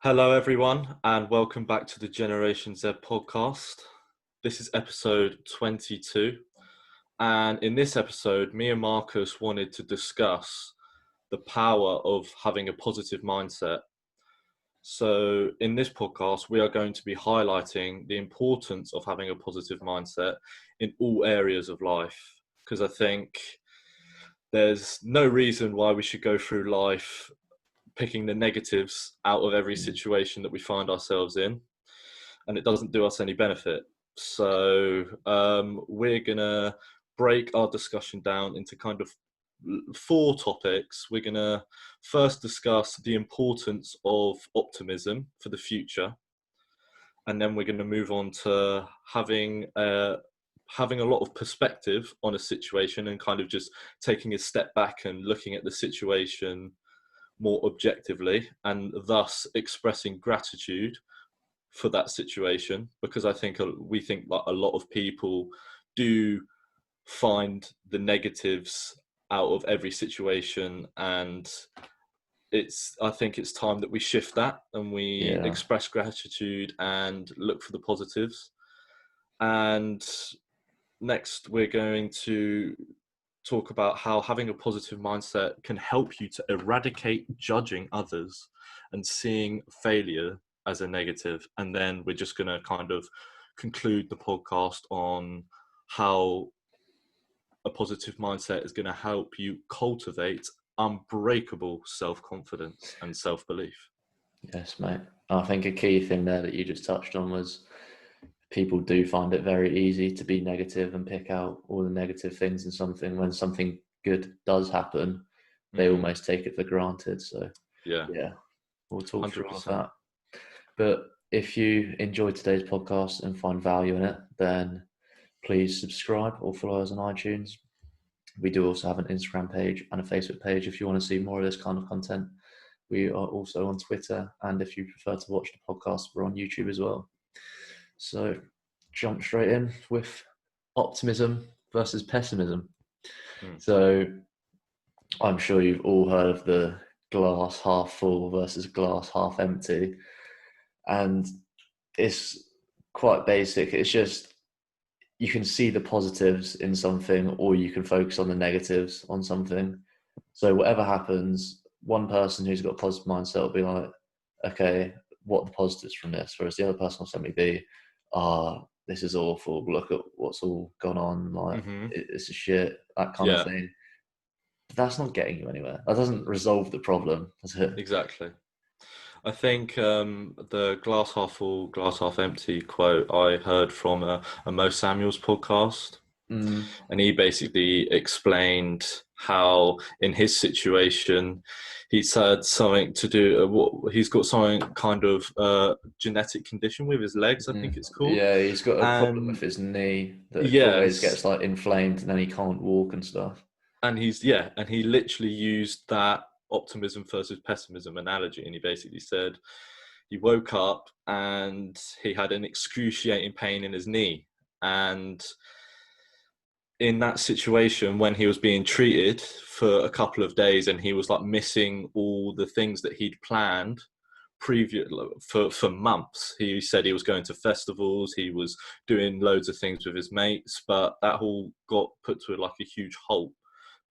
Hello, everyone, and welcome back to the Generation Z podcast. This is episode 22. And in this episode, me and Marcus wanted to discuss the power of having a positive mindset. So, in this podcast, we are going to be highlighting the importance of having a positive mindset in all areas of life. Because I think there's no reason why we should go through life picking the negatives out of every situation that we find ourselves in, and it doesn't do us any benefit. So we're gonna break our discussion down into kind of 4 topics. We're gonna first discuss the importance of optimism for the future, and then we're gonna move on to having a lot of perspective on a situation and kind of just taking a step back and looking at the situation more objectively, and thus expressing gratitude for that situation, because we think that a lot of people do find the negatives out of every situation, and I think it's time that we shift that and we express gratitude and look for the positives. And next we're going to talk about how having a positive mindset can help you to eradicate judging others and seeing failure as a negative. And then we're just going to kind of conclude the podcast on how a positive mindset is going to help you cultivate unbreakable self-confidence and self-belief. Yes, mate. I think a key thing there that you just touched on was people do find it very easy to be negative and pick out all the negative things in something. When something good does happen, they almost take it for granted. So yeah, we'll talk 100%. Through all of that. But if you enjoyed today's podcast and find value in it, then please subscribe or follow us on iTunes. We do also have an Instagram page and a Facebook page if you want to see more of this kind of content. We are also on Twitter, and if you prefer to watch the podcast, we're on YouTube as well. So jump straight in with optimism versus pessimism. So I'm sure you've all heard of the glass half full versus glass half empty. And it's quite basic. It's just you can see the positives in something, or you can focus on the negatives on something. So whatever happens, one person who's got a positive mindset will be like, okay, what are the positives from this? Whereas the other person will suddenly be, this is awful, look at what's all gone on, like it's a shit, that kind of thing. But that's not getting you anywhere. That doesn't resolve the problem, does it? Exactly. I think the glass half full, glass half empty quote I heard from a Mo Samuels podcast. And he basically explained how in his situation he's had something to do, he's got something kind of genetic condition with his legs, I think it's called. Yeah, he's got a problem with his knee that always gets like inflamed, and then he can't walk and stuff. And he literally used that optimism versus pessimism analogy, and he basically said he woke up and he had an excruciating pain in his knee, and in that situation when he was being treated for a couple of days and he was like missing all the things that he'd planned for months. He said he was going to festivals, he was doing loads of things with his mates, but that all got put to like a huge halt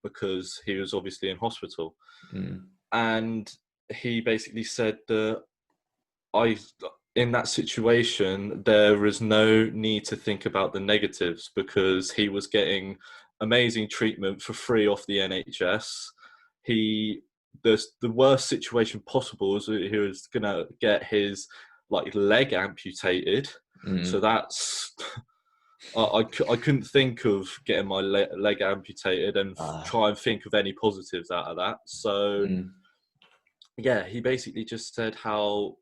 because he was obviously in hospital. And he basically said that in that situation, there is no need to think about the negatives because he was getting amazing treatment for free off the NHS. The worst situation possible is he was going to get his like leg amputated. So that's... I couldn't think of getting my leg amputated and try and think of any positives out of that. So yeah, he basically just said how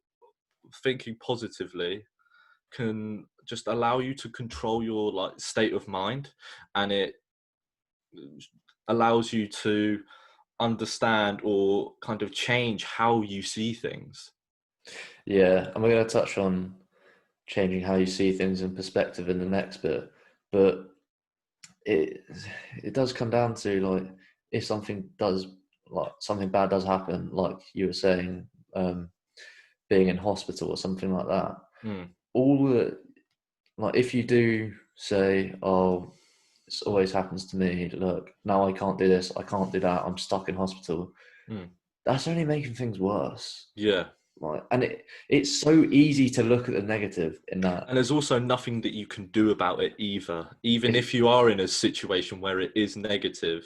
thinking positively can just allow you to control your like state of mind, and it allows you to understand or kind of change how you see things. Yeah, and we're going to touch on changing how you see things in perspective in the next bit, but it does come down to like if something bad does happen, like you were saying, being in hospital or something like that. Mm. All the, like, if you do say, oh, this always happens to me, look, now I can't do this, I can't do that, I'm stuck in hospital, Mm. that's only making things worse. Yeah. Like, and it's so easy to look at the negative in that. And there's also nothing that you can do about it either. Even If, if you are in a situation where it is negative,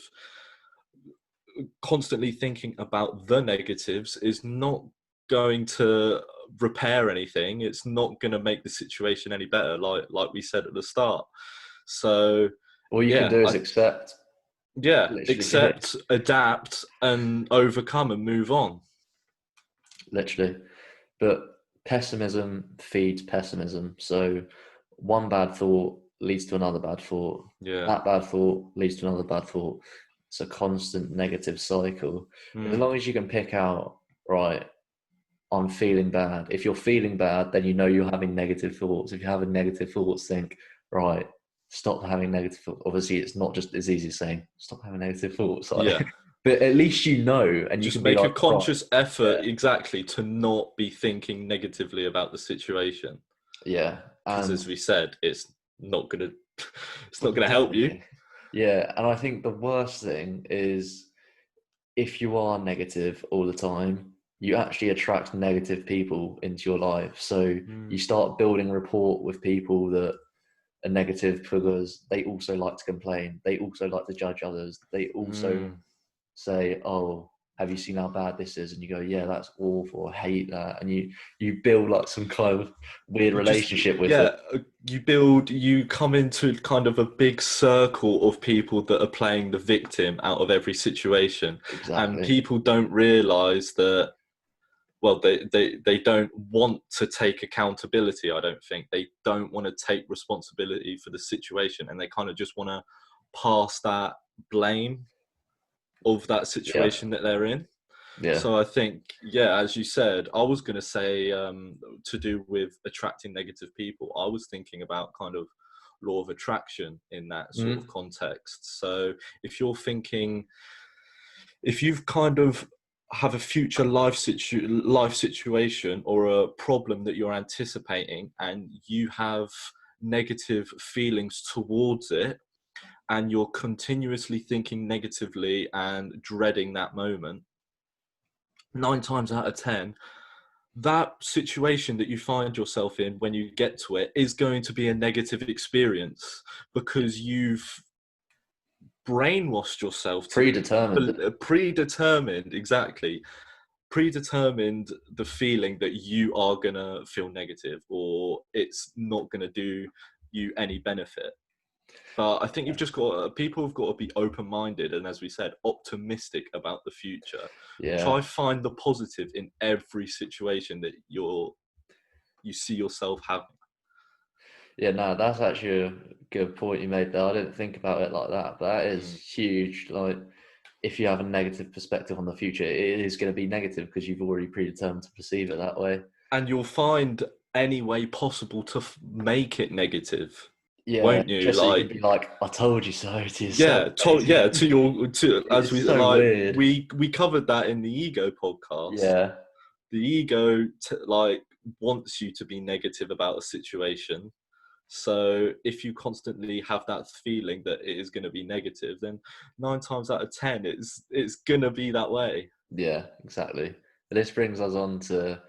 constantly thinking about the negatives is not going to repair anything. It's not going to make the situation any better, like we said at the start. So all you can yeah, do is accept, yeah, literally. accept, adapt, and overcome and move on. Literally. But pessimism feeds pessimism. So one bad thought leads to another bad thought. Yeah. That bad thought leads to another bad thought. It's a constant negative cycle. As Mm. long as you can pick out, right, I'm feeling bad. If you're feeling bad, then you know you're having negative thoughts. If you're having negative thoughts, think, right, stop having negative thoughts. Obviously, it's not just as easy as saying, stop having negative thoughts. Yeah. Like, but at least you know, and you Just can be make a like, right, conscious effort, yeah, exactly, to not be thinking negatively about the situation. yeah. Because And as we said, it's not gonna it's not doesn't gonna do help you. anything. Yeah, and I think the worst thing is if you are negative all the time, you actually attract negative people into your life. So you Mm. start building rapport with people that are negative because they also like to complain. They also like to judge others. They also Mm. say, "Oh, have you seen how bad this is?" And you go, "Yeah, that's awful. I hate that." And you build like some kind of weird You just, relationship with them. yeah, you come into kind of a big circle of people that are playing the victim out of every situation, and Exactly. people don't realize that. Well, they don't want to take accountability. I don't think they don't want to take responsibility for the situation, and they kind of just want to pass that blame of that Yeah. situation that they're in. Yeah. So I think, yeah, as you said, I was going to say to do with attracting negative people. I was thinking about kind of law of attraction in that sort of Mm. context. So if you're thinking, if you've kind of have a future life situation or a problem that you're anticipating, and you have negative feelings towards it, and you're continuously thinking negatively and dreading that moment, 9 times out of 10, that situation that you find yourself in when you get to it is going to be a negative experience, because you've brainwashed yourself to Predetermined. predetermined, exactly, predetermined the feeling that you are going to feel negative, or it's not going to do you any benefit. But I think you've just got, people have got to be open-minded and, as we said, optimistic about the future. Yeah. Try find the positive in every situation that you see yourself having. Yeah, no, that's actually a good point you made there. I didn't think about it like that, but that is Mm. huge. Like, if you have a negative perspective on the future, it is going to be negative because you've already predetermined to perceive it that way. And you'll find any way possible to make it negative, Yeah, won't you? just so you can Like, be like, "I told you so" to yourself, yeah, basically. to your, to, as It's we so like, weird. we covered that in the ego podcast. Yeah, The ego like wants you to be negative about a situation. So if you constantly have that feeling that it is going to be negative, then 9 times out of 10, it's going to be that way. yeah, exactly. But this brings us on to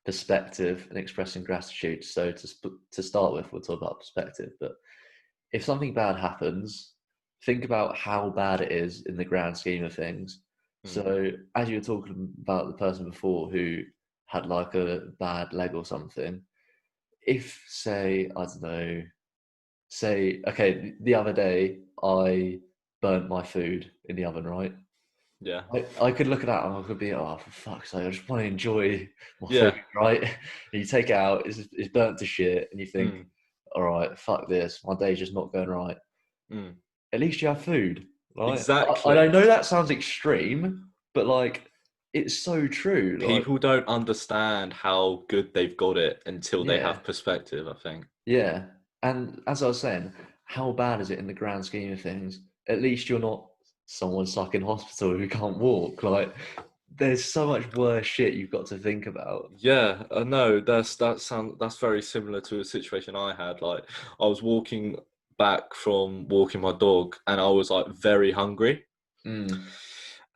perspective and expressing gratitude. So to start with, we'll talk about perspective. But if something bad happens, think about how bad it is in the grand scheme of things. Mm. So, as you were talking about the person before who had like a bad leg or something, if, say, I don't know, say, okay, the other day I burnt my food in the oven, right? Yeah, I could look at that and I could be, oh, for fuck's sake, I just want to enjoy my food, yeah. right? And you take it out, it's burnt to shit, and you think, Mm. all right, fuck this, my day's just not going right. Mm. At least you have food, right? I Exactly. know that sounds extreme, but like, it's so true. Like, People don't understand how good they've got it until they yeah, have perspective, I think. yeah. And as I was saying, how bad is it in the grand scheme of things? At least you're not someone stuck in hospital who can't walk. Like, there's so much worse shit you've got to think about. Yeah, I know. That's very similar to a situation I had. Like, I was walking back from walking my dog, and I was like very hungry, Mm.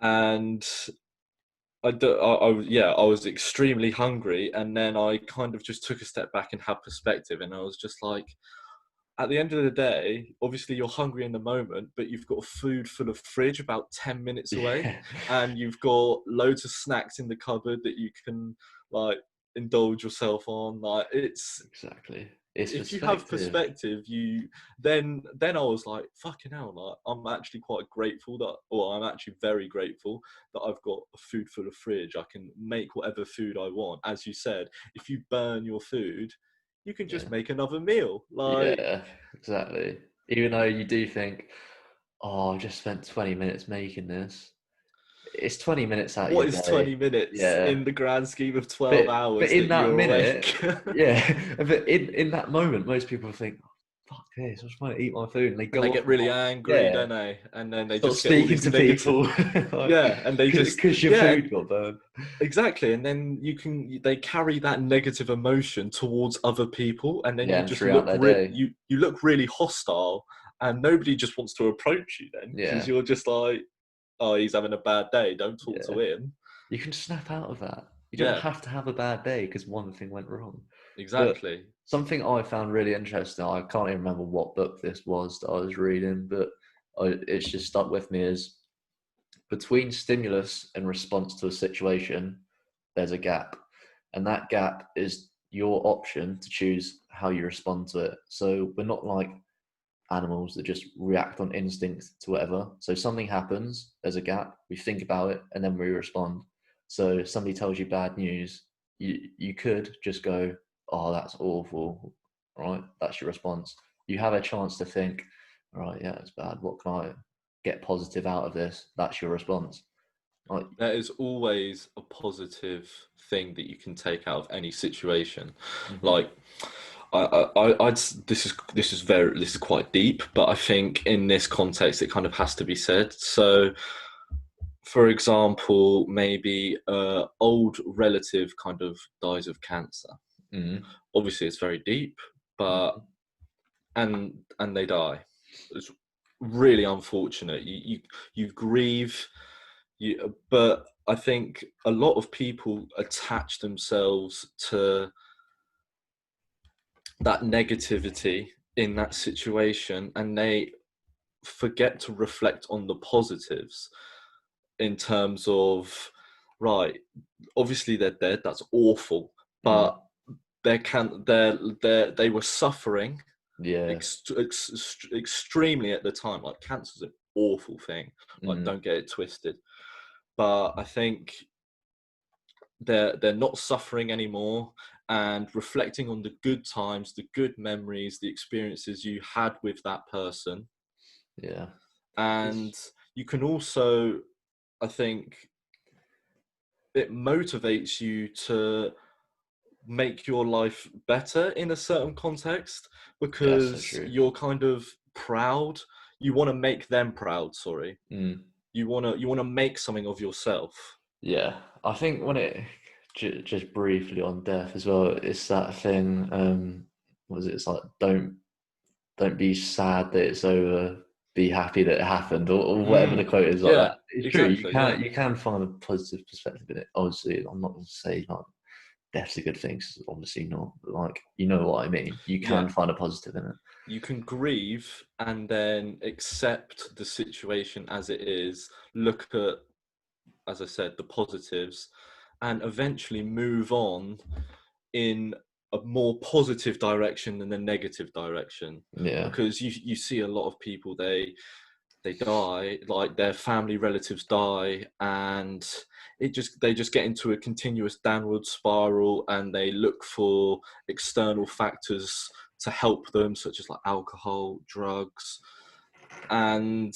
and I was extremely hungry, and then I kind of just took a step back and had perspective, and I was just like, at the end of the day, obviously you're hungry in the moment, but you've got food full of fridge about 10 minutes away, Yeah, and you've got loads of snacks in the cupboard that you can like indulge yourself on. Like, it's exactly. It's if you have perspective. perspective, you then I was like, fucking hell, like I'm actually quite grateful that, or I'm actually very grateful that I've got a food full of fridge. I can make whatever food I want. As you said, if you burn your food, you can Yeah, just make another meal. Like, yeah, exactly. Even though you do think, oh, I just spent 20 minutes making this. It's 20 minutes out of your what is day. 20 minutes Yeah. in the grand scheme of 12 But hours in that that you're minute, awake? yeah, but in that moment, most people think, oh, fuck this, I just want to eat my food. And they And go they off get and really like, angry, yeah, don't they? And then they start just get all speaking these to negative, people, like, yeah, and they just, because your yeah, food got burned. exactly. And then they carry that negative emotion towards other people, and then Yeah, you and just throughout their day. you look really hostile, and nobody just wants to approach you then, because Yeah, you're just like, oh, he's having a bad day, don't talk yeah. to him. You can snap out of that. You don't Yeah, have to have a bad day because one thing went wrong. But exactly. something I found really interesting, I can't even remember what book this was that I was reading, but it's just stuck with me is between stimulus and response to a situation, there's a gap. And that gap is your option to choose how you respond to it. So we're not like animals that just react on instinct to whatever. So something happens, there's a gap, we think about it, and then we respond. So if somebody tells you bad news, you could just go, oh, that's awful, right? That's your response. You have a chance to think, all right, yeah, it's bad. What can I get positive out of this? That's your response. Like, There is always a positive thing that you can take out of any situation. mm-hmm, Like, I'd this is quite deep, but I think in this context it kind of has to be said. So, for example, maybe a old relative kind of dies of cancer. mm-hmm, Obviously, it's very deep, but mm-hmm. and they die. It's really unfortunate. You grieve. But I think a lot of people attach themselves to that negativity in that situation, and they forget to reflect on the positives in terms of, right, obviously they're dead, that's awful, Mm, but they were suffering yeah, extremely at the time. Like, cancer's an awful thing, like, mm, don't get it twisted, but I think they're not suffering anymore, and reflecting on the good times, the good memories, the experiences you had with that person. yeah. And It's you can also, I think, it motivates you to make your life better in a certain context, yeah, so because true. you're kind of proud. You want to make them proud, sorry. Mm. You want to make something of yourself. Yeah, I think when it just briefly on death as well, it's that thing. What is it? It's like don't be sad that it's over. Be happy that it happened, or whatever the quote is like that. Yeah, It's true. exactly, yeah. You can find a positive perspective in it. Obviously, I'm not going to say like death's a good thing. 'Cause obviously not. But like you know what I mean. You Yeah, can find a positive in it. you can grieve and then accept the situation as it is, look at, as I said, the positives, and eventually move on in a more positive direction than the negative direction. Yeah, Because you see a lot of people, they die, like their family relatives die, and they just get into a continuous downward spiral, and they look for external factors to help them, such as like alcohol, drugs. And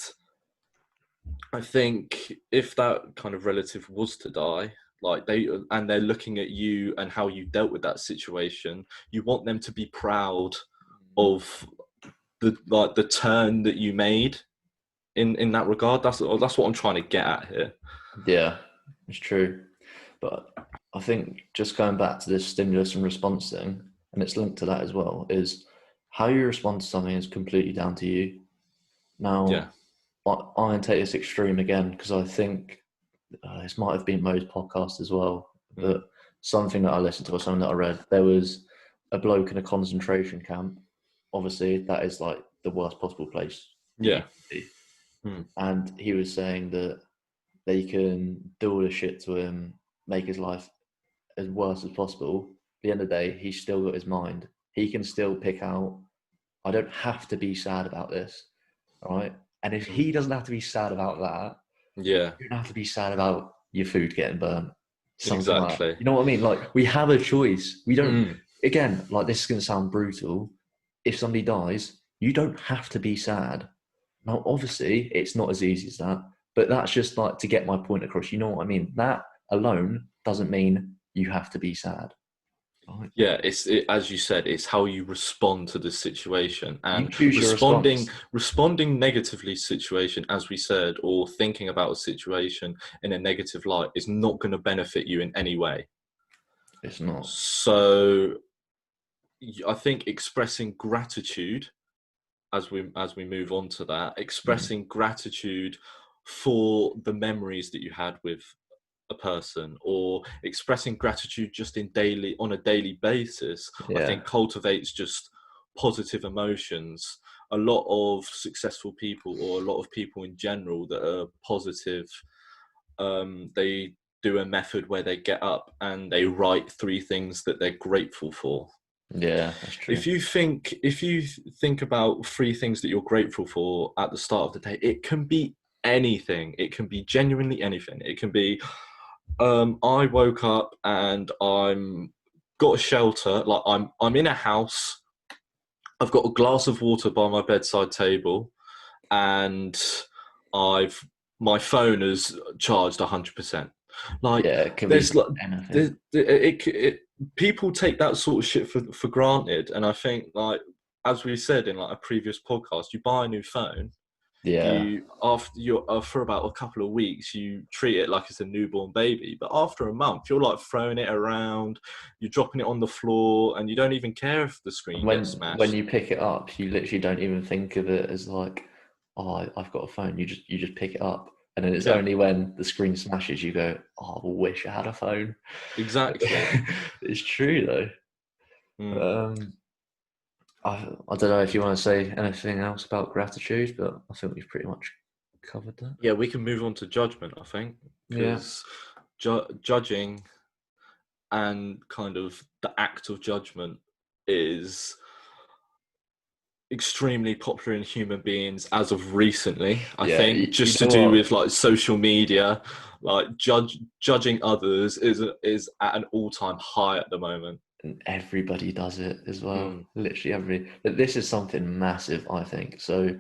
I think if that kind of relative was to die, like they're looking at you and how you dealt with that situation, you want them to be proud of the turn that you made in that regard. That's what I'm trying to get at here. yeah. It's true. But I think just going back to this stimulus and response thing, and it's linked to that as well, is how you respond to something is completely down to you. Yeah. Now, I'm going to take this extreme again because I think this might have been Mo's podcast as well, Mm. but something that I listened to or something that I read, there was a bloke in a concentration camp. Obviously, that is like the worst possible place for you Yeah. to be. Mm. And he was saying that they can do all the shit to him, make his life as worse as possible. At the end of the day, he's still got his mind. He can still pick out, I don't have to be sad about this, right? And if Mm. he doesn't have to be sad about that, Yeah. you don't have to be sad about your food getting burnt. Something like that. Exactly. You know what I mean? Like, we have a choice. We don't, Mm. again, like, this is going to sound brutal. If somebody dies, you don't have to be sad. Now, obviously, it's not as easy as that, but that's just like to get my point across. You know what I mean? That alone doesn't mean you have to be sad. Right? Yeah, as you said, it's how you respond to the situation, You and choose your response. responding negatively to situation, as we said, or thinking about a situation in a negative light is not going to benefit you in any way. It's not. So I think expressing gratitude, as we move on to that, Mm. expressing gratitude for the memories that you had with a person, or expressing gratitude just on a daily basis, I Yeah. think cultivates just positive emotions. A lot of successful people, or a lot of people in general that are positive, they do a method where they get up and they write 3 things that they're grateful for. Yeah, that's true. If you think about 3 things that you're grateful for at the start of the day, it can be anything. It can be genuinely anything. It can be, I woke up and I'm got a shelter. Like, I'm in a house. I've got a glass of water by my bedside table, and I've my phone is charged 100%. Like, Yeah, it can there's be like anything. people take that sort of shit for granted, and I think, like, as we said in like a previous podcast, you buy a new phone, Yeah. you after you for about a couple of weeks you treat it like it's a newborn baby, but after a month you're like throwing it around, you're dropping it on the floor, and you don't even care if the And screen gets when smashed. you pick it up, you literally don't even think of it as like, oh, I've got a phone. You just pick it up, and then it's Yeah, only when the screen smashes you go, oh, I wish I had a phone. exactly. It's true though. Mm. Um, I don't know if you want to say anything else about gratitude, but I think we've pretty much covered that. Yeah, we can move on to judgment, I think, Yeah. because judging and kind of the act of judgment is extremely popular in human beings as of recently. I Yeah. think You just to know do what? with like social media, like judging others is at an all-time high at the moment. And everybody does it as well. Mm. Literally everybody. But this is something massive, I think. So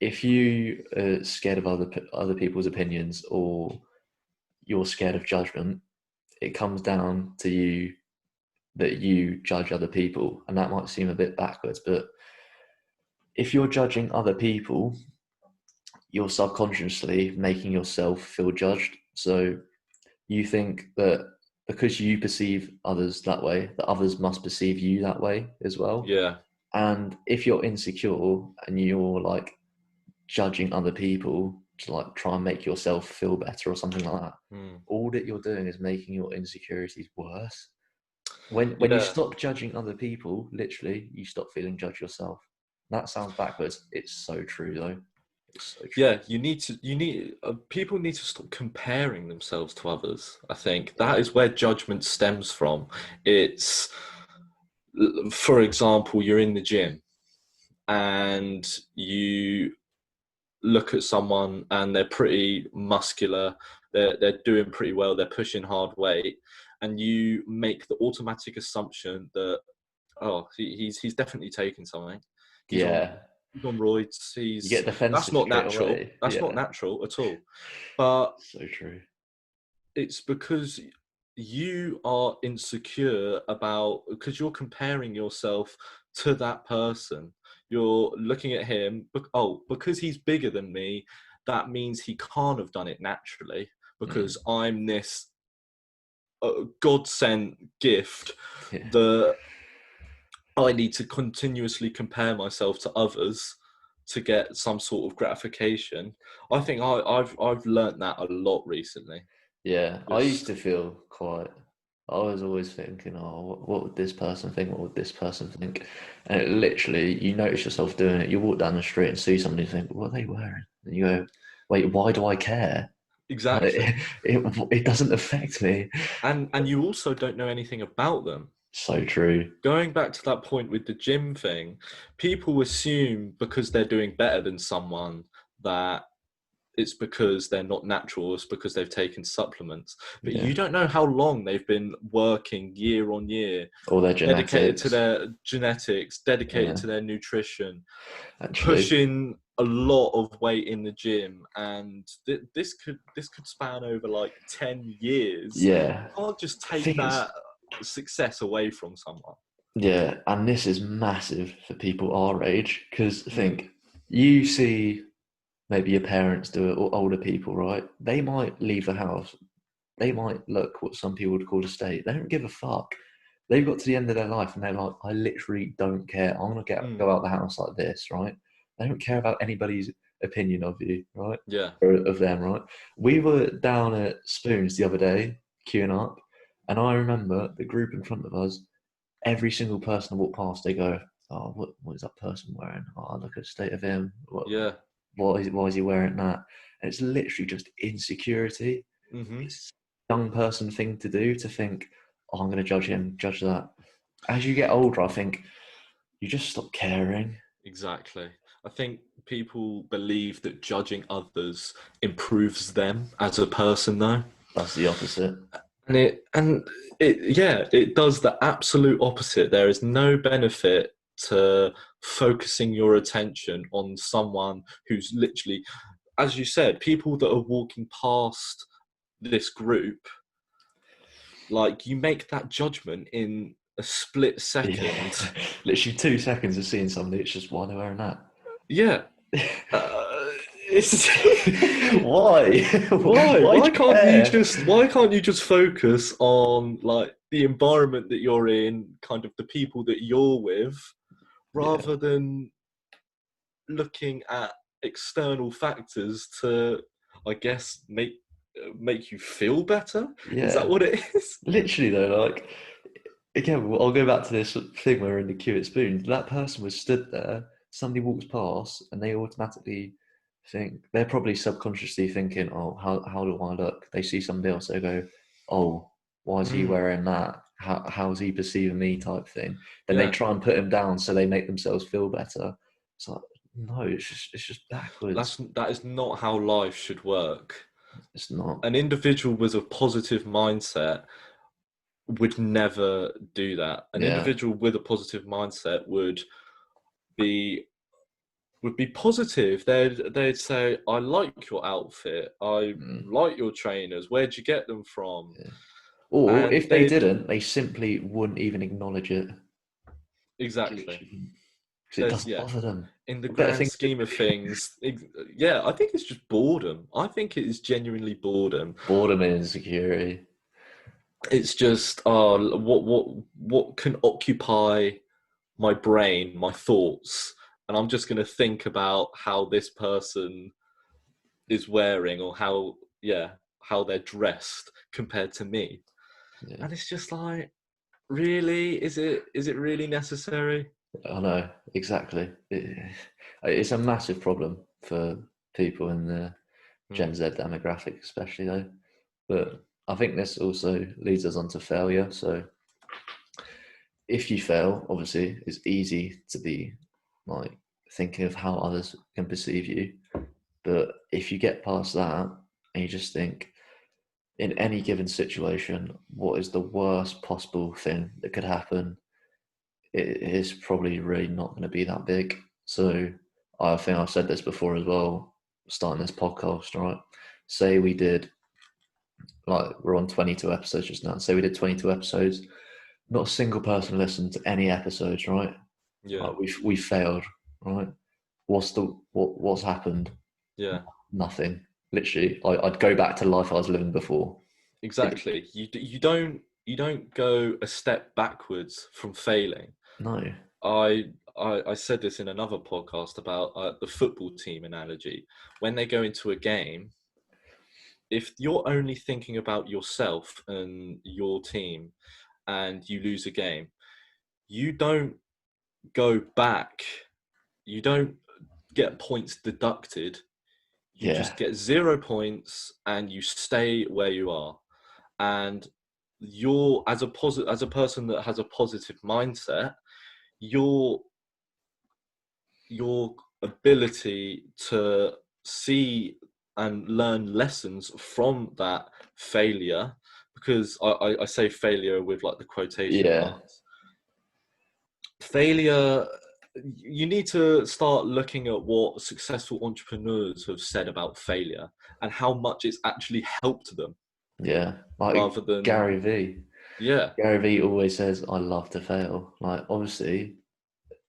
if you are scared of other people's opinions, or you're scared of judgment, it comes down to you that you judge other people, and that might seem a bit backwards, but if you're judging other people, you're subconsciously making yourself feel judged. So you think that because you perceive others that way, that others must perceive you that way as well. Yeah, And if you're insecure and you're like judging other people to like try and make yourself feel better or something like that, mm. all that you're doing is making your insecurities worse. When you Yeah, stop judging other people, literally, you stop feeling judged yourself. That sounds backwards. It's so true though. It's so true. yeah. People need to stop comparing themselves to others. I think that Yeah. is where judgment stems from. It's, for example, you're in the gym and you look at someone and they're pretty muscular, they're doing pretty well, they're pushing hard weight, and you make the automatic assumption that, oh, he's definitely taking something. He's on Yeah. he's on roids. You He's get That's defensive not straight natural. away. That's not Yeah. natural at all. But So true. it's because you are insecure about, because you're comparing yourself to that person. You're looking at him, oh, because he's bigger than me, that means he can't have done it naturally. because I'm this God-sent gift Yeah. that I need to continuously compare myself to others to get some sort of gratification. I think I've learnt that a lot recently. Yeah, I used to feel quite. I was always thinking, oh, what would this person think? What would this person think? And it literally, you notice yourself doing it. You walk down the street and see somebody, and think, what are they wearing? And you go, wait, why do I care? Exactly. It doesn't affect me. And you also don't know anything about them. So true. Going back to that point with the gym thing, people assume because they're doing better than someone that it's because they're not natural, it's because they've taken supplements. But Yeah. you don't know how long they've been working year on year, All their dedicated to genetics. their genetics, dedicated Yeah. to their nutrition, Actually, pushing a lot of weight in the gym, and this could span over like 10 years. yeah. You can't just The take thing is, that success away from someone. yeah, and this is massive for people our age because Mm, think you see maybe your parents do it or older people, right? They might leave the house. They might look what some people would call a state. They don't give a fuck. They've got to the end of their life and they're like, I literally don't care. I'm gonna mm, go out the house like this, right? They don't care about anybody's opinion of you, right? yeah, Or of them, right? We were down at Spoons the other day, queuing up, and I remember the group in front of us, every single person that walked past, they go, oh, what is that person wearing? Oh, look at the state of him. yeah. Why is he wearing that? And it's literally just insecurity. Hmm. It's a young person thing to do, to think, oh, I'm going to judge him, judge that. As you get older, I think you just stop caring. Exactly. I think people believe that judging others improves them as a person, though. That's the opposite. And yeah, it does the absolute opposite. There is no benefit to focusing your attention on someone who's literally, as you said, people that are walking past this group, like you make that judgment in a split Yeah. second. Literally 2 seconds of seeing somebody, it's just, why are they wearing that? Yeah. Uh, it's Why? why? Why do you care? Why can't you just focus on like the environment that you're in, kind of the people that you're with, Yeah, rather than looking at external factors to, I guess, make you feel better? Is that yeah. what it is? Literally though, like again, I'll go back to this thing where we're in the queue at Spoons. That person was stood there. Somebody walks past, and they automatically think they're probably subconsciously thinking, "Oh, how do I look?" They see somebody else, they go, "Oh, why is he Mm, wearing that? How's he perceiving me?" Type thing. Then they yeah. try and put him down, so they make themselves feel better. It's like, no, it's just backwards. That is not how life should work. It's not. An individual with a positive mindset would never do that. An Yeah. individual with a positive mindset be would be positive. They'd say, "I like your outfit. I Mm, like your trainers. Where'd you get them from?" yeah. Or And if they they'd didn't, they simply wouldn't even acknowledge it. exactly. Because it There's doesn't yeah. bother them. In the Better grand things to scheme of do. things, yeah, I think it's just boredom. I think it is genuinely boredom. Boredom and insecurity. It's just what can occupy my brain, my thoughts, and I'm just going to think about how this person is wearing, or how they're dressed compared to me. Yeah, And it's just like, really, is it really necessary? I know exactly. It's a massive problem for people in the Gen Hmm. Z demographic, especially though. But I think this also leads us on to failure. So if you fail, obviously, it's easy to be like thinking of how others can perceive you. But if you get past that and you just think, in any given situation, what is the worst possible thing that could happen? It is probably really not going to be that big. So I think I've said this before as well, starting this podcast, right? Say we did, like, we're on 22 episodes just now. Say we did 22 episodes, not a single person listened to any episodes, right? Yeah, Like we failed, right? What's happened? yeah, Nothing. Literally, I'd go back to life I was living before. Exactly. You don't go a step backwards from failing. No. I said this in another podcast about the football team analogy. When they go into a game, if you're only thinking about yourself and your team and you lose a game, you don't go back. You don't get points deducted. You Yeah. just get 0 points and you stay where you are. And you're as a person that has a positive mindset, your your ability to see and learn lessons from that failure, because I say failure with like the quotation Yeah. marks. Failure, you need to start looking at what successful entrepreneurs have said about failure and how much it's actually helped them Yeah. Like rather than, Gary V. yeah. Gary V always says, I love to fail. Like, obviously,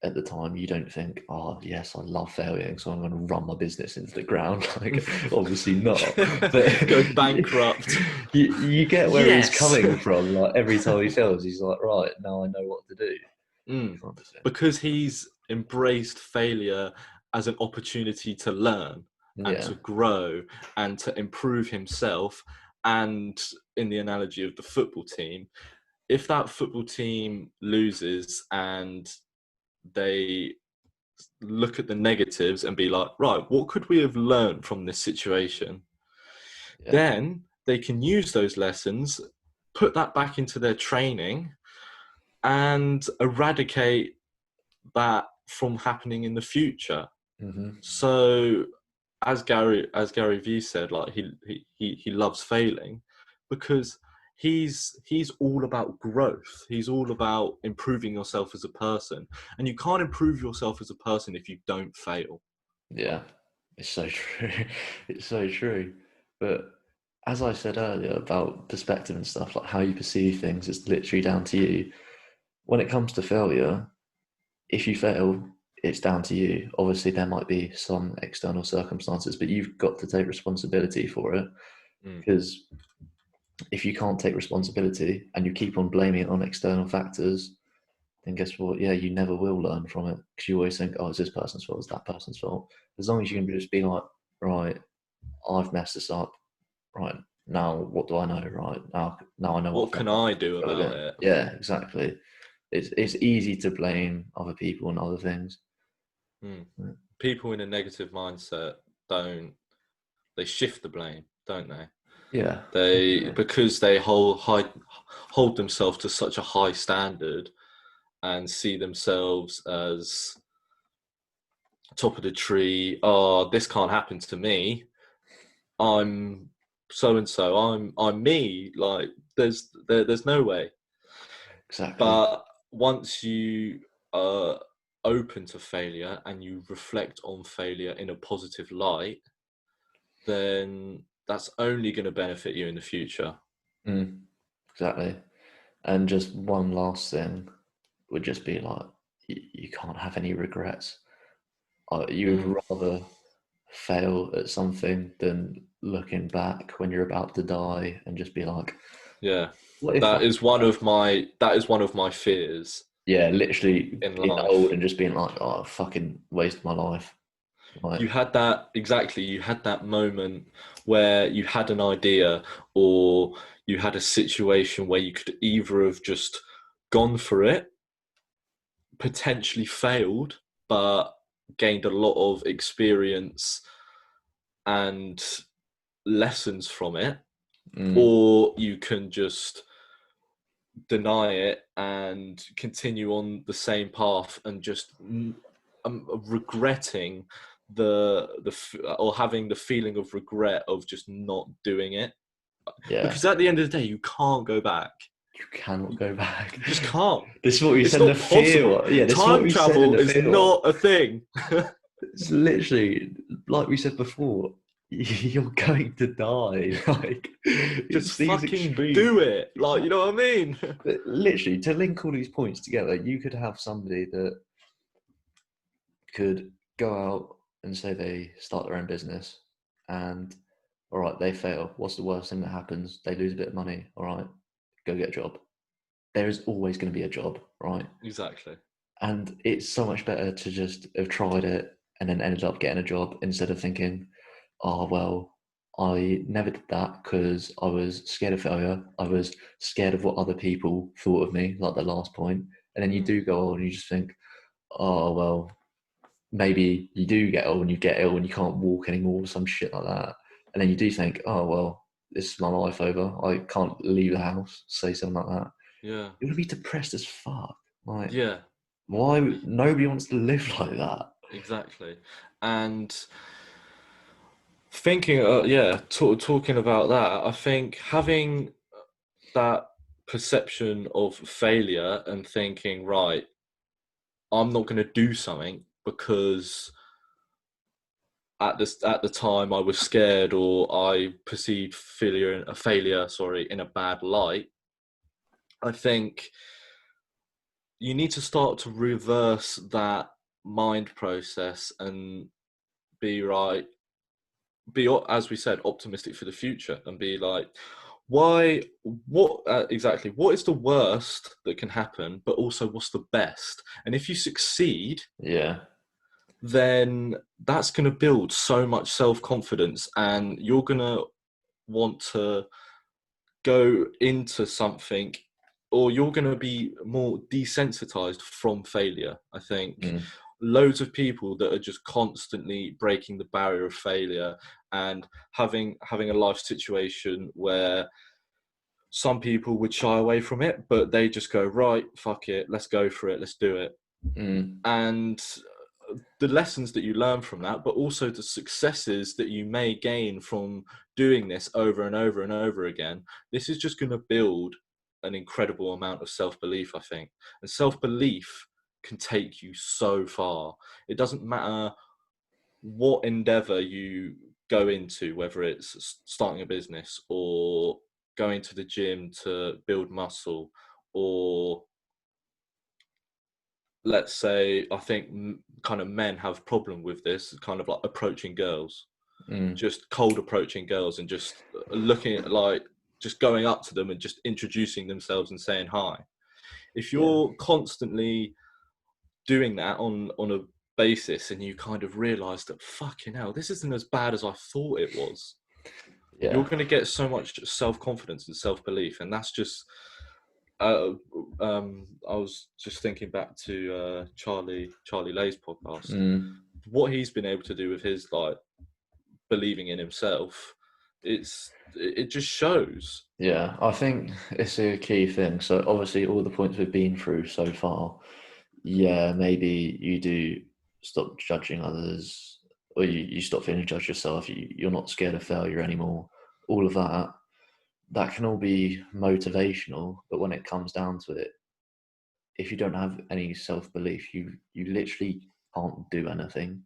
at the time, you don't think, oh, yes, I love failing, so I'm going to run my business into the ground. Like, obviously not. But Go bankrupt. you get where he's Yes. coming from. Like, every time he fails, he's like, right, now I know what to do. Kind of thing. Because he's embraced failure as an opportunity to learn and Yeah. to grow and to improve himself. And in the analogy of the football team, if that football team loses and they look at the negatives and be like, right, what could we have learned from this situation? Yeah. Then they can use those lessons, put that back into their training, and eradicate that from happening in the future. Mm-hmm. So, as Gary Vee said, like he loves failing because he's all about growth. He's all about improving yourself as a person, and you can't improve yourself as a person if you don't fail. Yeah, it's so true. It's so true. But as I said earlier about perspective and stuff, like how you perceive things, it's literally down to you. When it comes to failure, if you fail, it's down to you. Obviously, there might be some external circumstances, but you've got to take responsibility for it. Mm. Because if you can't take responsibility and you keep on blaming it on external factors, then guess what? Yeah, you never will learn from it because you always think, oh, it's this person's fault, it's that person's fault. As long as you can just be like, right, I've messed this up. Right now, what do I know? Right now, I know what What fuck can up I do with about it. it? Yeah, exactly. It's easy to blame other people and other things. Mm. People in a negative mindset don't. They shift the blame, don't they? Yeah, They definitely. because they hold themselves to such a high standard and see themselves as top of the tree. Oh, this can't happen to me. I'm so and so. I'm me. Like there's no way. Exactly. But once you are open to failure and you reflect on failure in a positive light, then that's only going to benefit you in the future. Exactly. And just one last thing would just be like, you can't have any regrets. You Mm, would rather fail at something than looking back when you're about to die and just be like, yeah, what if I that is one of my fears yeah, literally in being old life. and just being like, oh, I fucking wasted my life. Like, You had that moment where you had an idea or you had a situation where you could either have just gone for it, potentially failed, but gained a lot of experience and lessons from it, mm, or you can just deny it and continue on the same path and just regretting or having the feeling of regret of just not doing it, yeah, because at the end of the day you can't go back. you cannot go back. You just can't. This is what we It's said in the not fear possible. one. Yeah, this is what Time we said in travel the is fear one. not a thing. It's literally like we said before. You're going to die. Like Just it's these fucking extremes. do it, like, you know Exactly. what I mean? But literally, to link all these points together, you could have somebody that could go out and say they start their own business, and all right, they fail. What's the worst thing that happens? They lose a bit of money. All right, go get a job. There is always going to be a job, right? Exactly. And it's so much better to just have tried it and then ended up getting a job instead of thinking, oh, well, I never did that because I was scared of failure. I was scared of what other people thought of me, like the last point. And then you do go on and you just think, oh, well, maybe you do get ill and you get ill and you can't walk anymore or some shit like that. And then you do think, oh, well, this is my life over. I can't leave the house, say something like that. Yeah. It would be depressed as fuck. Like, Yeah. why? Nobody wants to live like that. Exactly. And thinking, talking about that, I think having that perception of failure and thinking, right, I'm not going to do something because at the time I was scared or I perceived failure, in a bad light. I think you need to start to reverse that mind process and be right, be, as we said, optimistic for the future and be like, what is the worst that can happen, but also what's the best? And if you succeed, Yeah. then that's going to build so much self-confidence, and you're going to want to go into something, or you're going to be more desensitized from failure. I think Mm. loads of people that are just constantly breaking the barrier of failure and having a life situation where some people would shy away from it, but they just go, right, fuck it, let's go for it, let's do it. Mm. And the lessons that you learn from that, but also the successes that you may gain from doing this over and over and over again, this is just going to build an incredible amount of self-belief, I think. And self-belief can take you so far. It doesn't matter what endeavor you go into, whether it's starting a business or going to the gym to build muscle, or let's say, I think kind of men have problem with this, kind of like approaching girls, Mm. just cold approaching girls and just looking at, like, just going up to them and just introducing themselves and saying hi. If Yeah. you're constantly doing that on a basis and you kind of realize that, fucking hell, this isn't as bad as I thought it was, you're Yeah. going to get so much self-confidence and self-belief. And that's just uh, I was just thinking back to Charlie Lay's podcast, Mm. what he's been able to do with his, like, believing in himself. It just shows. Yeah. I think it's a key thing. So obviously, all the points we've been through so far, yeah, maybe you do stop judging others, or you stop feeling judged yourself. You're not scared of failure anymore. All of that can all be motivational, but when it comes down to it, if you don't have any self belief, you literally can't do anything.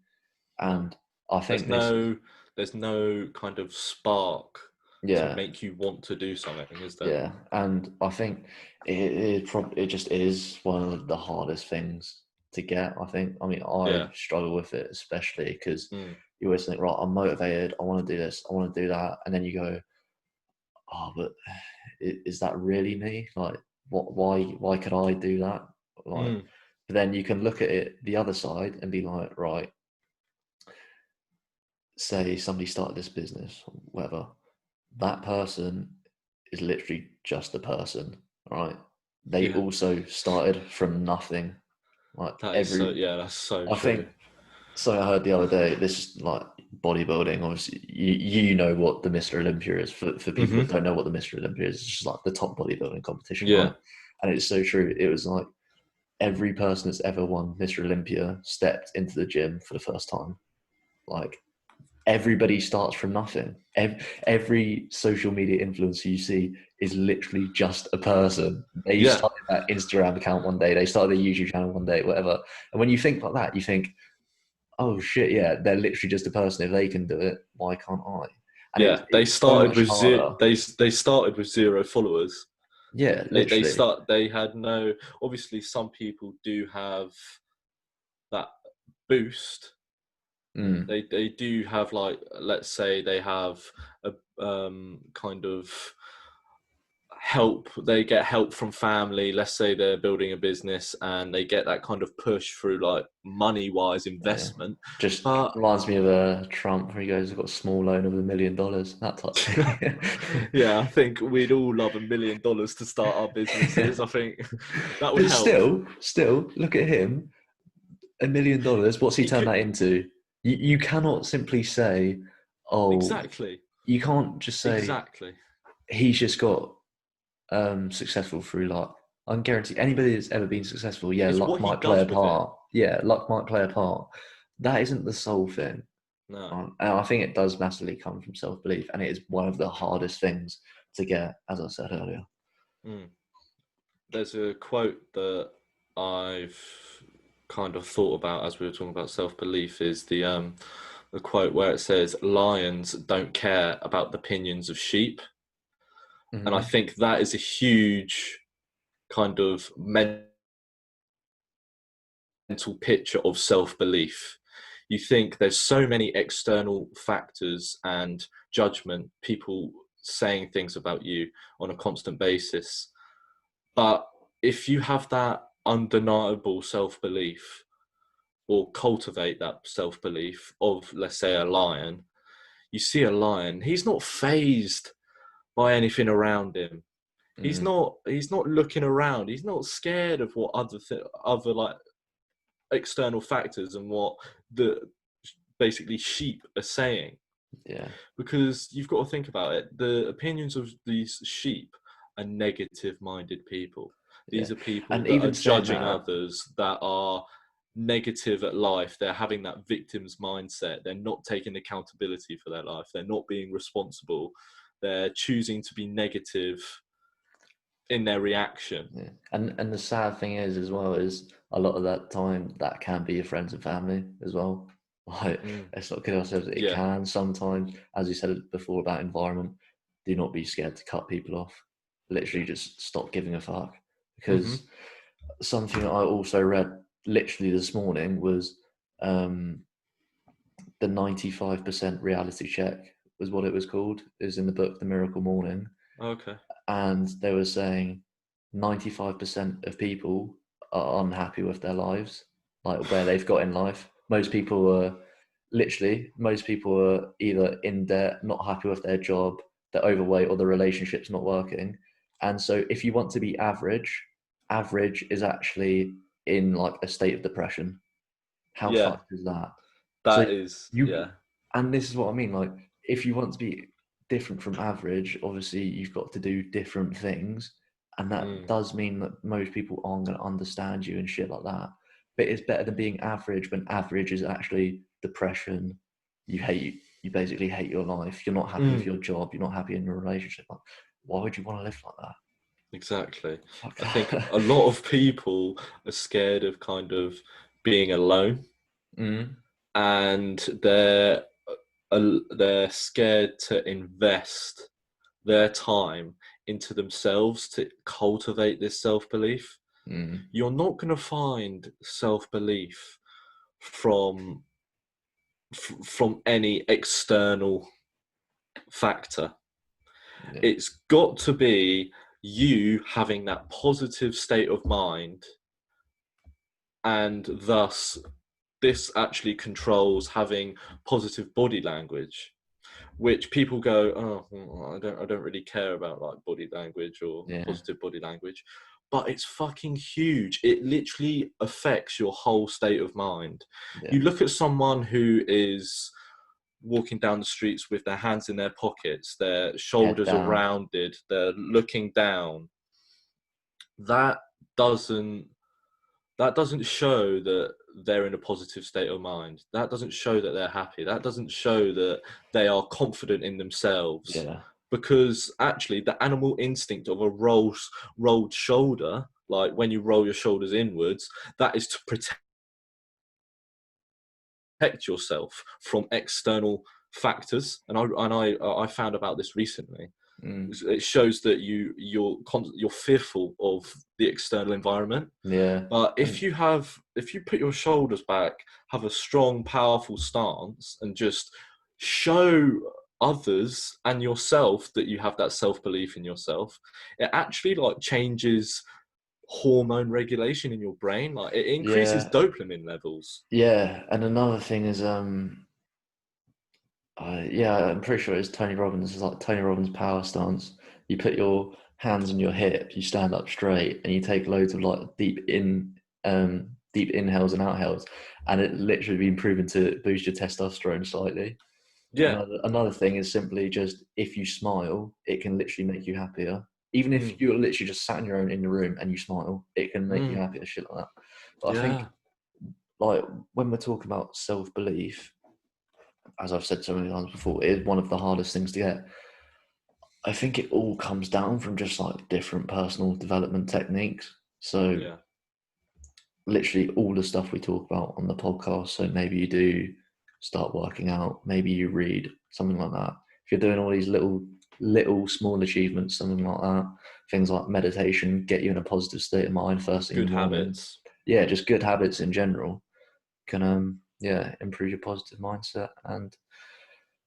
No, And I there's think this, no there's no kind of spark to yeah, make you want to do something, is there? yeah, and I think it just is one of the hardest things to get. I think. I mean, I Yeah. struggle with it especially because Mm. you always think, right, I'm motivated. I want to do this. I want to do that, and then you go, oh, but is that really me? Like, what? Why could I do that? Like, Mm. but then you can look at it the other side and be like, right, say somebody started this business, or whatever. That person is literally just a person, right? They Yeah. also started from nothing. Like That is so. every, Yeah, that's so I true. think. So I heard the other day. This is like bodybuilding. Obviously, you know what the Mr. Olympia is. For people that Hmm. don't know what the Mr. Olympia is, it's just like the top bodybuilding competition, right? Yeah. And it's so true. It was like every person that's ever won Mr. Olympia stepped into the gym for the first time. Like everybody starts from nothing. Every social media influencer you see is literally just a person. They Yeah. started that Instagram account one day, they started a YouTube channel one day, whatever. And when you think like that, you think, oh shit, yeah, they're literally just a person. If they can do it, why can't I? And Yeah. They it's so started much with harder. they started with zero followers. Yeah, They literally. start. They had no. Obviously, some people do have that boost, They do have, like, let's say they have a kind of help. They get help from family. Let's say they're building a business and they get that kind of push through, like, money wise investment. Just But reminds me of Trump, where he goes, "I've got a small loan of $1 million," that type of thing. yeah, I think we'd all love $1 million to start our businesses. I think that would But help. still, look at him. $1 million. What's he He turned could that into? You cannot simply say, "Oh," exactly, you can't just say exactly. he's just got successful through luck. I can guarantee anybody that's ever been successful, yeah, It's luck what he might play a does with it. part. Yeah, luck might play a part. That isn't the sole thing. No. And I think it does massively come from self-belief, and it is one of the hardest things to get, as I said earlier. Mm. There's a quote that I've kind of thought about as we were talking about self-belief, is the quote where it says, "Lions don't care about the opinions of sheep." And I Mm-hmm. think that is a huge kind of mental picture of self-belief. You think there's so many external factors and judgment, people saying things about you on a constant basis. But if you have that undeniable self-belief, or cultivate that self-belief of, let's say, a lion, you see a lion, he's not phased by anything around him. He's Mm, not looking around. He's not scared of what other like external factors and what the basically sheep are saying. yeah, Because you've got to think about it, the opinions of these sheep are negative minded people. yeah. These are people And that are even saying judging that, others, that are negative at life. They're having that victim's mindset. They're not taking accountability for their life. They're not being responsible. They're choosing to be negative in their reaction. yeah. And the sad thing is, as well, is a lot of that time that can be your friends and family as well. Like, Mm, it's not good ourselves. It yeah. can sometimes, as you said before about environment, do not be scared to cut people off. Yeah. Literally, just stop giving a fuck. Mm-hmm. Because something I also read literally this morning was um, the 95% reality check was what it was called. It was in the book The Miracle Morning, Okay. and they were saying 95% of people are unhappy with their lives, like where they've got in life. Most people are either in debt, not happy with their job, they're overweight, or the relationship's not working. And so if you want to be average, average is actually in like a state of depression. How Yeah. fucked is that? So That is, you, yeah. and this is what I mean. Like, if you want to be different from average, obviously you've got to do different things, and that Mm. does mean that most people aren't going to understand you and shit like that. But it's better than being average when average is actually depression. You basically hate your life. You're not happy with Mm. your job. You're not happy in your relationship. Like, why would you want to live like that? Exactly. Fuck I think that. a lot of people are scared of kind of being alone, Mm, and they're scared to invest their time into themselves to cultivate this self-belief. mm, You're not going to find self-belief from from any external factor. yeah, It's got to be you having that positive state of mind, and thus this actually controls having positive body language, which people go, oh, well, I don't really care about like body language or yeah, positive body language. But it's fucking huge. It literally affects your whole state of mind. yeah. You look at someone who is walking down the streets with their hands in their pockets, their Head shoulders are down. rounded, they're looking down. That doesn't that doesn't show that they're in a positive state of mind. That doesn't show that they're happy. That doesn't show that they are confident in themselves. Yeah, Because actually, the animal instinct of a rolled shoulder, like when you roll your shoulders inwards, that is to protect yourself from external factors. And I found about this recently. It shows that you're fearful of the external environment. Yeah. But if you put your shoulders back, have a strong, powerful stance, and just show others and yourself that you have that self-belief in yourself, it actually like changes hormone regulation in your brain. Like it increases Yeah. dopamine levels. Yeah. And another thing is, yeah, I'm pretty sure it's Tony Robbins. It's like Tony Robbins' power stance. You put your hands on your hip, you stand up straight, and you take loads of like deep inhales and outhales, and it literally been proven to boost your testosterone slightly. Yeah. Another thing is simply just if you smile, it can literally make you happier. Even if Mm. you're literally just sat on your own in the room and you smile, it can make you Mm. happier, shit like that. But I think Yeah. like when we're talking about self belief, as I've said so many times before, it is one of the hardest things to get. I think it all comes down from just like different personal development techniques. So Yeah. literally all the stuff we talk about on the podcast. So maybe you do start working out, maybe you read, something like that. If you're doing all these little small achievements, something like that, things like meditation, get you in a positive state of mind first thing in Good the morning. habits. Yeah, just good habits in general can improve your positive mindset, and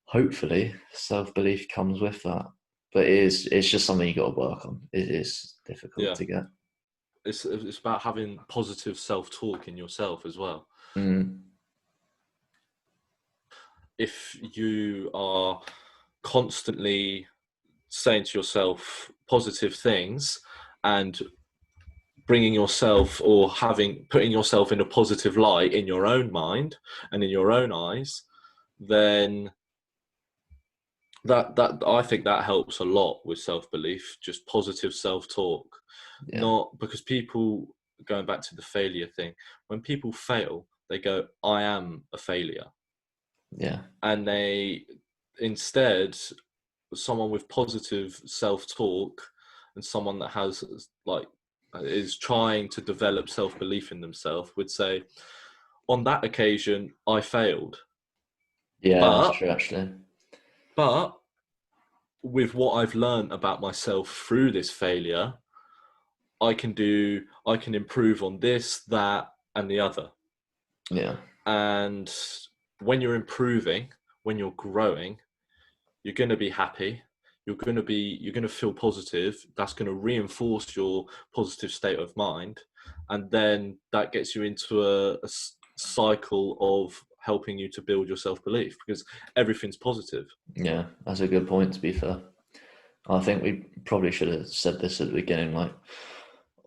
hopefully self belief comes with that. But it's just something you got to work on. It is difficult Yeah. to get. It's about having positive self-talk in yourself as well. Mm, If you are constantly saying to yourself positive things and bringing yourself or putting yourself in a positive light in your own mind and in your own eyes, then that I think that helps a lot with self-belief, just positive self-talk. yeah, Not because people, going back to the failure thing, when people fail they go, I am a failure. yeah, And they instead, someone with positive self-talk and someone that has like is trying to develop self-belief in themselves would say, on that occasion I failed, yeah. That's but true, actually. but with what I've learned about myself through this failure, I can improve on this, that, and the other. Yeah, And when you're improving, when you're growing, you're going to be happy. You're going to feel positive. That's going to reinforce your positive state of mind. And then that gets you into a cycle of helping you to build your self-belief, because everything's positive. yeah. That's a good point. To be fair, I think we probably should have said this at the beginning. Like,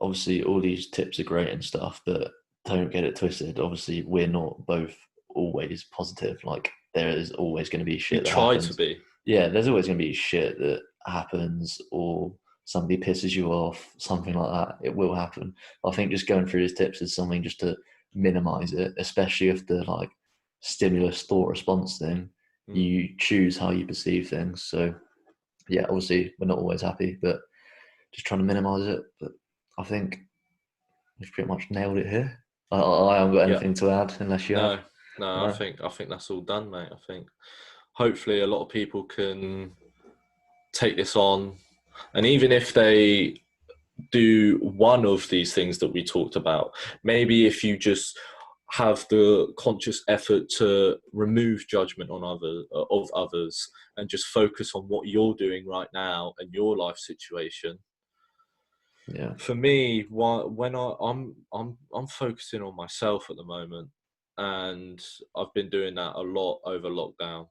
obviously, all these tips are great and stuff, but don't get it twisted. Obviously, we're not both always positive. Like, there is always going to be We shit that try to happens. be. Yeah, there's always going to be shit that happens, or somebody pisses you off, something like that. It will happen. I think just going through these tips is something just to minimize it, especially if the like stimulus thought response thing, Mm. you choose how you perceive things. So yeah, obviously we're not always happy, but just trying to minimize it. But I think we've pretty much nailed it here. I haven't got Yeah. anything to add unless you have. No, no, No. I think that's all done, mate. I think hopefully a lot of people can take this on, and even if they do one of these things that we talked about, maybe if you just have the conscious effort to remove judgment on others and just focus on what you're doing right now and your life situation. Yeah. For me, when I'm focusing on myself at the moment, and I've been doing that a lot over lockdown,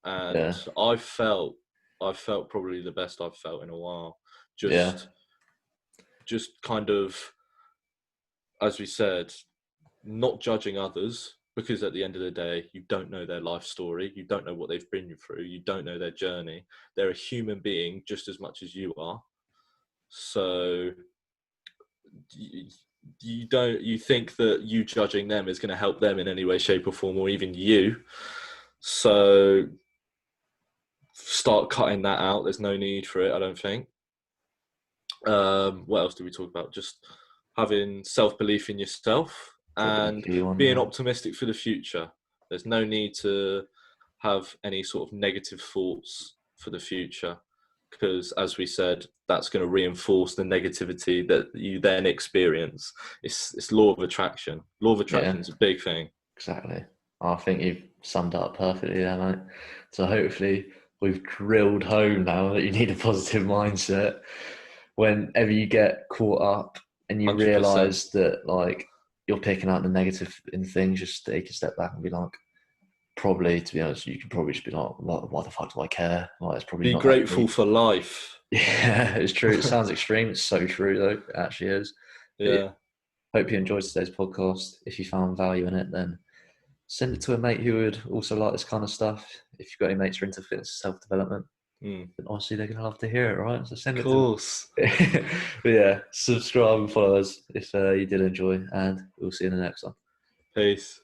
and Yeah. I've felt probably the best I've felt in a while. Yeah. Just kind of, as we said, not judging others, because at the end of the day, you don't know their life story, you don't know what they've been through, you don't know their journey. They're a human being just as much as you are. So you, you think that you judging them is going to help them in any way, shape, or form, or even you. So start cutting that out. There's no need for it, I don't think. What else do we talk about? Just having self-belief in yourself Probably a and key one. being Yeah. optimistic for the future. There's no need to have any sort of negative thoughts for the future. because, as we said, that's going to reinforce the negativity that you then experience. It's law of attraction. Law of attraction is a big thing. Exactly. I think you've summed it up perfectly there, mate. So hopefully we've drilled home now that you need a positive mindset. Whenever you get caught up and you 100%. realise that like you're picking out the negative in things, just take a step back and be like, probably, to be honest, you could probably just be like, why the fuck do I care? Like, it's probably Be not that grateful deep. for life. Yeah, it's true. It sounds extreme. It's so true, though. It actually is. But yeah, Yeah. hope you enjoyed today's podcast. If you found value in it, then send it to a mate who would also like this kind of stuff. If you've got any mates who are into fitness self-development, then obviously they're going to love to hear it, right? So send Of it to them. course. But yeah, subscribe and follow us if you did enjoy, and we'll see you in the next one. Peace.